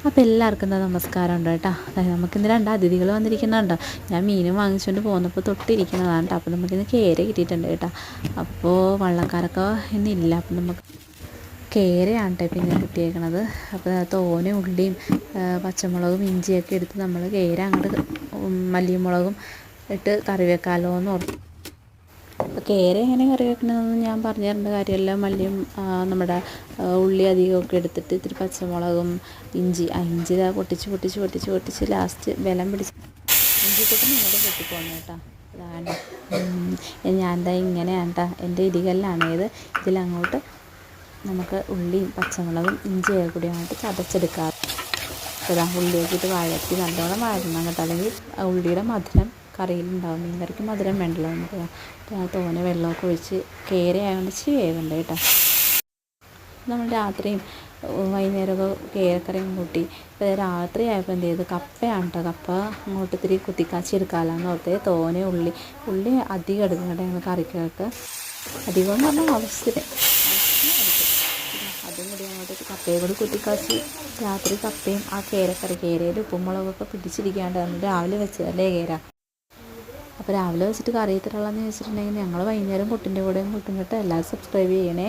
അപ്പോൾ എല്ലാവർക്കും നമസ്കാരം ഉണ്ട് കേട്ടോ. നമുക്കിന്ന് 2 അതിഥികൾ വന്നിരിക്കുന്നുണ്ടോ. ഞാൻ മീനും വാങ്ങിച്ചുകൊണ്ട് പോന്നപ്പോൾ തൊട്ടിരിക്കുന്നതാണ് കേട്ടോ. അപ്പോൾ നമുക്കിന്ന് കേര കിട്ടിയിട്ടുണ്ട് കേട്ടോ. അപ്പോൾ വള്ളക്കാരൊക്കെ ഇന്നില്ല. അപ്പോൾ നമുക്ക് കേരയാണ് കേട്ടോ പിന്നെ കിട്ടിയേക്കണത്. അപ്പോൾ തോനെ ഉള്ളിയും പച്ചമുളകും ഇഞ്ചിയൊക്കെ എടുത്ത് നമ്മൾ കേര അങ്ങോട്ട് മല്ലിമുളകും ഇട്ട് കറി വെക്കാമല്ലോ എന്ന് ഓർത്തു. അപ്പോൾ കേര എങ്ങനെ കറി വെക്കണമെന്ന് ഞാൻ പറഞ്ഞു തരേണ്ട കാര്യമല്ല. മല്ലിയും നമ്മുടെ ഉള്ളി അധികമൊക്കെ എടുത്തിട്ട് ഇത്തിരി പച്ചമുളകും ഇഞ്ചി പൊട്ടിച്ച് ലാസ്റ്റ് വെലം പിടിച്ച് ഇഞ്ചി കൂട്ടി ഇങ്ങോട്ട് പൊട്ടിപ്പോന്നു കേട്ടോ. അതാണ് ഞാൻ എന്താ ഇങ്ങനെയാണ് കേട്ടോ എൻ്റെ ഇടികല്ലാണ് ഇതിലങ്ങോട്ട് നമുക്ക് ഉള്ളിയും പച്ചമുളകും ഇഞ്ചിയൊക്കെ കൂടി അങ്ങോട്ട് ചതച്ചെടുക്കാം. അപ്പോൾ ഉള്ളിയൊക്കെ ഇട്ട് വഴറ്റി നല്ലോണം വഴറ്റണം കേട്ടോ. അല്ലെങ്കിൽ ഉള്ളിയുടെ മധുരം കറിയിലുണ്ടാവും. മീൻ കറിക്ക് മധുരം വേണ്ടല്ലോ നമുക്ക്. തോനെ വെള്ളമൊക്കെ ഒഴിച്ച് കേര ആയതുകൊണ്ട് ഇച്ചിരി വേഗമുണ്ട് കേട്ടോ. നമ്മൾ രാത്രിയും വൈകുന്നേരമൊക്കെ കേരക്കറിയും കൂട്ടി. ഇപ്പോൾ രാത്രി ആയപ്പോൾ എന്ത് ചെയ്തു, കപ്പയാണ് കേട്ടോ. കപ്പ അങ്ങോട്ട് ഇത്തിരി കുത്തിക്കാച്ചി എടുക്കാമെന്ന് ഓർത്തേ. തോനെ ഉള്ളി അധികം എടുക്കും കേട്ടോ ഞങ്ങൾ കറിക്കൊക്കെ. അധികം എന്ന് പറഞ്ഞാൽ ആവശ്യത്തിന് അതും കൂടി അങ്ങോട്ട് കപ്പയും കൂടി കുത്തിക്കാച്ചി രാത്രി കപ്പയും ആ കേരയിൽ ഉപ്പും മുളകൊക്കെ പിടിച്ചിരിക്കാണ്ട് നമ്മൾ രാവിലെ വെച്ചതല്ലേ കേര. അപ്പോൾ രാവിലെ വെച്ചിട്ട് കറി ഇത്രയുള്ളതെന്ന് ചോദിച്ചിട്ടുണ്ടെങ്കിൽ ഞങ്ങൾ വൈകുന്നേരം കുട്ടിൻ്റെ കൂടെയും കൂട്ടും കേട്ടോ. എല്ലാവരും സബ്സ്ക്രൈബ് ചെയ്യണേ.